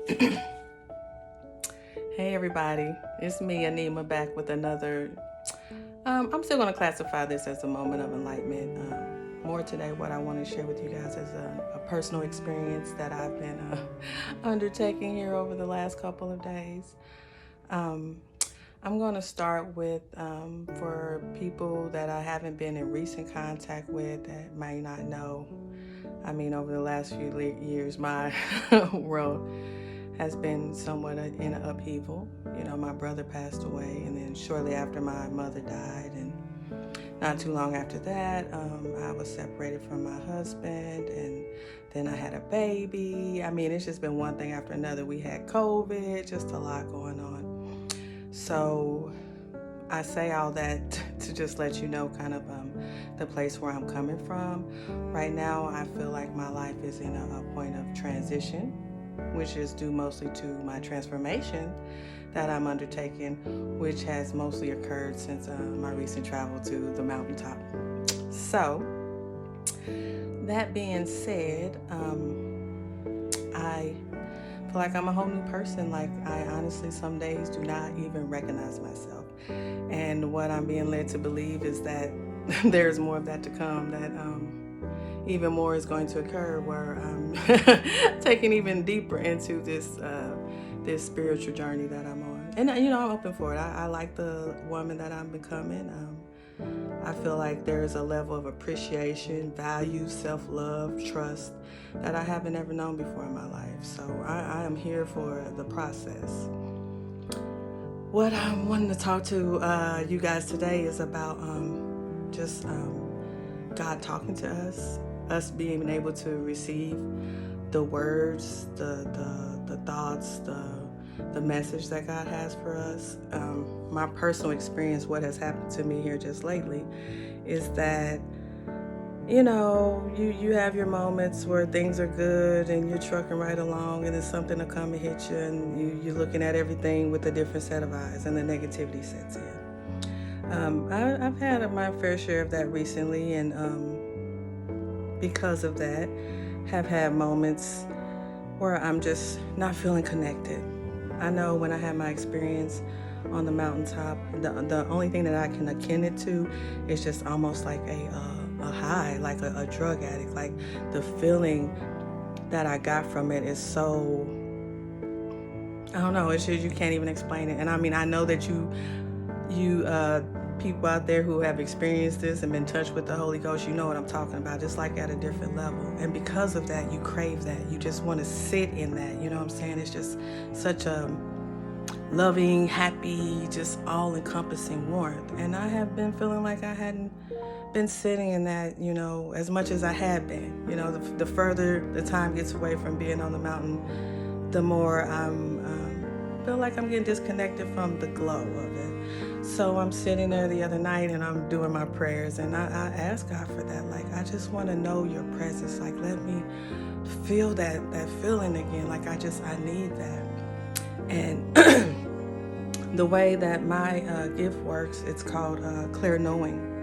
Hey everybody, it's me, Ahneemah, back with another. I'm still going to classify this as a moment of enlightenment. More today, what I want to share with you guys is a personal experience that I've been undertaking here over the last couple of days. Um, I'm going to start with for people that I haven't been in recent contact with that may not know. I mean, over the last few years, my world has been somewhat in an upheaval. You know, my brother passed away, and then shortly after, my mother died, and not too long after that, I was separated from my husband, and then I had a baby. I mean, it's just been one thing after another. We had COVID, just a lot going on. So I say all that to just let you know kind of the place where I'm coming from. Right now, I feel like my life is in a point of transition, which is due mostly to my transformation that I'm undertaking, which has mostly occurred since my recent travel to the mountaintop. So, that being said, I feel like I'm a whole new person. Like, I honestly some days do not even recognize myself. And what I'm being led to believe is that there's more of that to come, that even more is going to occur, where I'm taking even deeper into this spiritual journey that I'm on. And I'm open for it. I like the woman that I'm becoming. I feel like there's a level of appreciation, value, self-love, trust that I haven't ever known before in my life. So I am here for the process. What I'm wanting to talk to you guys today is about just God talking to us being able to receive the words, the thoughts, the message that God has for us. My personal experience, what has happened to me here just lately, is that you have your moments where things are good and you're trucking right along, and then something will come and hit you, and you're looking at everything with a different set of eyes, and the negativity sets in. I've had my fair share of that recently, and because of that, have had moments where I'm just not feeling connected. I know when I had my experience on the mountaintop, the only thing that I can akin it to is just almost like a high, like a drug addict. Like, the feeling that I got from it is so, I don't know, it's just, you can't even explain it. And I mean, I know that you people out there who have experienced this and been touched with the Holy Ghost, you know what I'm talking about, just like at a different level. And because of that, you crave that. You just want to sit in that, you know what I'm saying? It's just such a loving, happy, just all-encompassing warmth. And I have been feeling like I hadn't been sitting in that, as much as I had been. The further the time gets away from being on the mountain, the more feel like I'm getting disconnected from the glow of it. So I'm sitting there the other night and I'm doing my prayers, and I ask God for that. Like, I just want to know your presence. Like, let me feel that feeling again. Like, I need that. And the way that my gift works, it's called clear knowing.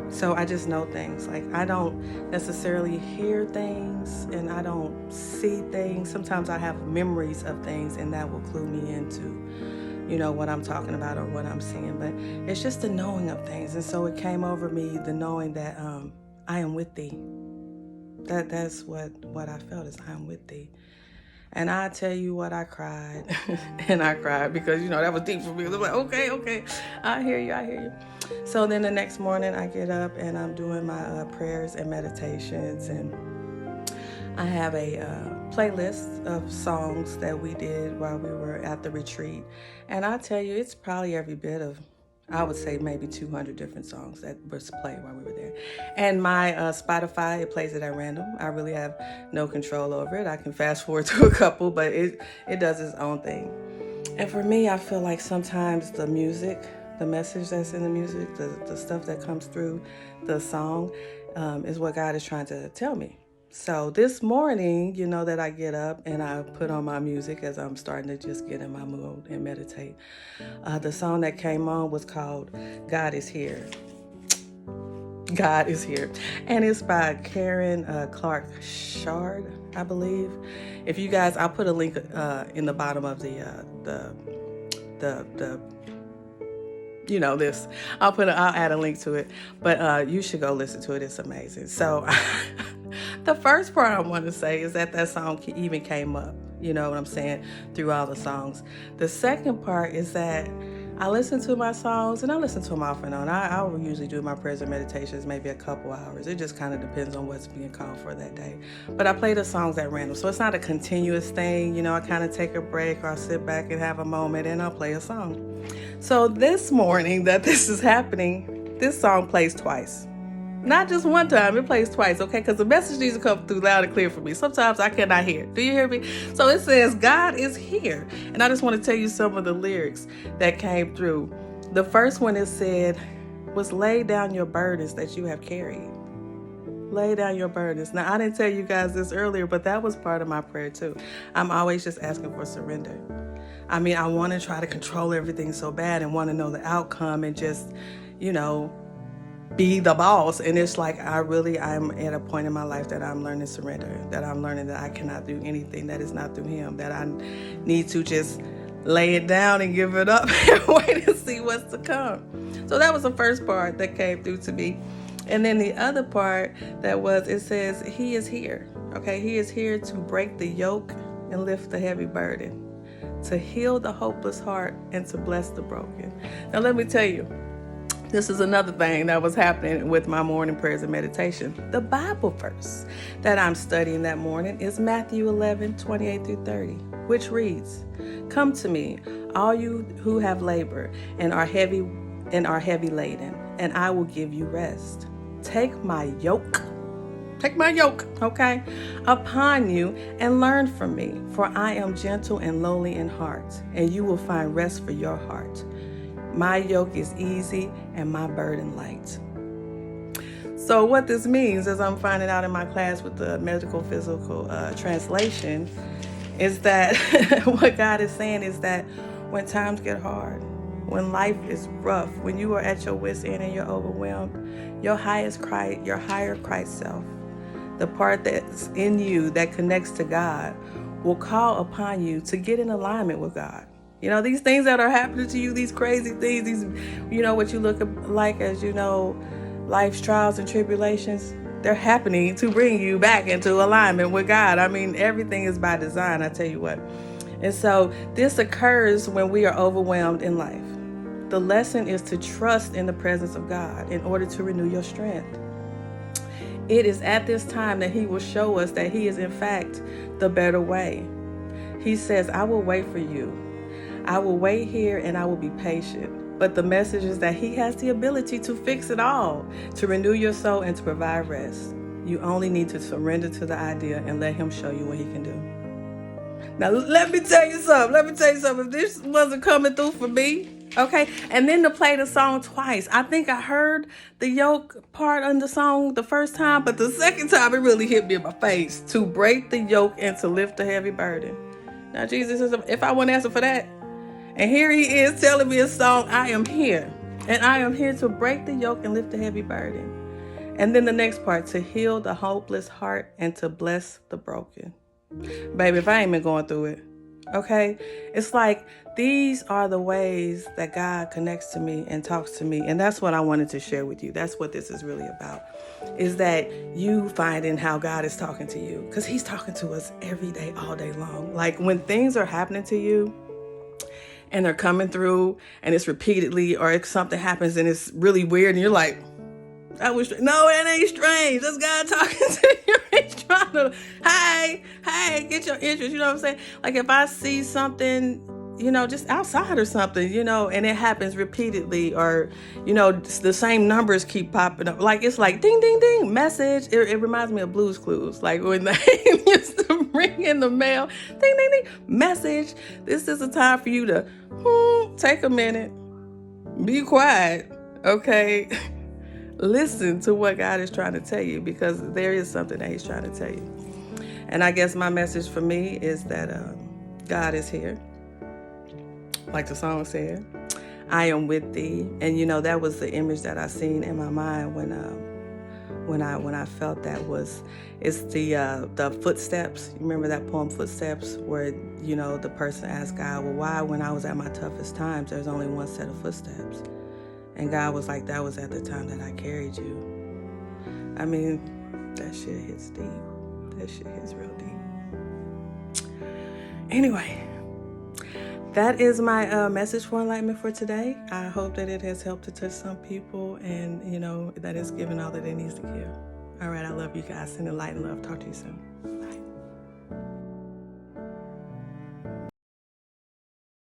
So I just know things. Like, I don't necessarily hear things and I don't see things. Sometimes I have memories of things, and that will clue me into, what I'm talking about or what I'm seeing. But it's just the knowing of things. And so it came over me, the knowing that I am with thee. That's what I felt, is I am with thee. And I tell you what, I cried. And I cried because, that was deep for me. I was like, okay, I hear you. So then the next morning I get up and I'm doing my prayers and meditations. And I have a playlist of songs that we did while we were at the retreat. And I tell you, it's probably every bit of, I would say maybe 200 different songs that was played while we were there. And my Spotify, it plays it at random. I really have no control over it. I can fast forward to a couple, but it does its own thing. And for me, I feel like sometimes the music, the message that's in the music, the stuff that comes through the song is what God is trying to tell me. So this morning, that I get up and I put on my music as I'm starting to just get in my mood and meditate. The song that came on was called God is Here. God is Here. And it's by Karen Clark Shard. I believe. If you guys, I'll put a link in the bottom of the this. I'll add a link to it, but you should go listen to it. It's amazing. So the first part I want to say is that song even came up, you know what I'm saying, through all the songs. The second part is that I listen to my songs, and I listen to them off and on. I will usually do my prayers and meditations maybe a couple hours. It just kind of depends on what's being called for that day. But I play the songs at random, so it's not a continuous thing. You know, I kind of take a break, or I'll sit back and have a moment, and I'll play a song. So this morning that this is happening, this song plays twice. Not just one time, it plays twice, okay? Because the message needs to come through loud and clear for me. Sometimes I cannot hear. Do you hear me? So it says, God is here. And I just want to tell you some of the lyrics that came through. The first one, it said, was lay down your burdens that you have carried. Lay down your burdens. Now, I didn't tell you guys this earlier, but that was part of my prayer too. I'm always just asking for surrender. I mean, I want to try to control everything so bad and want to know the outcome and just, be the boss. And it's like I'm at a point in my life that I'm learning surrender, that I'm learning that I cannot do anything that is not through him, that I need to just lay it down and give it up and wait and see what's to come. So that was the first part that came through to me. And then the other part it says, he is here. Okay, he is here to break the yoke and lift the heavy burden, to heal the hopeless heart and to bless the broken. Now let me tell you, this is another thing that was happening with my morning prayers and meditation. The Bible verse that I'm studying that morning is Matthew 11:28-30, which reads, "Come to me, all you who have labor and are heavy laden, and I will give you rest. Take my yoke, okay, upon you and learn from me, for I am gentle and lowly in heart, and you will find rest for your heart. My yoke is easy and my burden light." So what this means, as I'm finding out in my class with the medical physical translation, is that what God is saying is that when times get hard, when life is rough, when you are at your wit's end and you're overwhelmed, your higher Christ self, the part that's in you that connects to God, will call upon you to get in alignment with God. You know, these things that are happening to you, these crazy things, these, what you look like as, life's trials and tribulations, they're happening to bring you back into alignment with God. I mean, everything is by design, I tell you what. And so this occurs when we are overwhelmed in life. The lesson is to trust in the presence of God in order to renew your strength. It is at this time that he will show us that he is in fact the better way. He says, I will wait for you. I will wait here and I will be patient. But the message is that he has the ability to fix it all, to renew your soul and to provide rest. You only need to surrender to the idea and let him show you what he can do. Now, let me tell you something. If this wasn't coming through for me, okay, and then to play the song twice. I think I heard the yoke part on the song the first time, but the second time it really hit me in my face. To break the yoke and to lift the heavy burden. Now, Jesus says, if I wouldn't answer for that, and here he is telling me a song, I am here. And I am here to break the yoke and lift the heavy burden. And then the next part, to heal the hopeless heart and to bless the broken. Baby, if I ain't been going through it, okay? It's like these are the ways that God connects to me and talks to me. And that's what I wanted to share with you. That's what this is really about, is that you finding how God is talking to you. Because he's talking to us every day, all day long. Like when things are happening to you, and they're coming through and it's repeatedly, or if something happens and it's really weird and you're like, no, it ain't strange. That's God talking to you. He's trying to, hey, get your interest. You know what I'm saying? Like if I see something, just outside or something, and it happens repeatedly, or, the same numbers keep popping up. Like it's like ding, ding, ding, message. It reminds me of Blue's Clues. Like when they used to ring in the mail, ding, ding, ding, message. This is a time for you to take a minute, be quiet, okay? Listen to what God is trying to tell you, because there is something that he's trying to tell you. And I guess my message for me is that God is here. Like the song said, I am with thee. And that was the image that I seen in my mind when I felt that was, it's the footsteps. You remember that poem Footsteps, where the person asked God, well, why when I was at my toughest times there's only one set of footsteps? And God was like, that was at the time that I carried you. I mean, that shit hits deep. That shit hits real deep. Anyway, that is my message for enlightenment for today. I hope that it has helped to touch some people, and that it's given all that it needs to give. All right, I love you guys. Send enlightened love. Talk to you soon. Bye.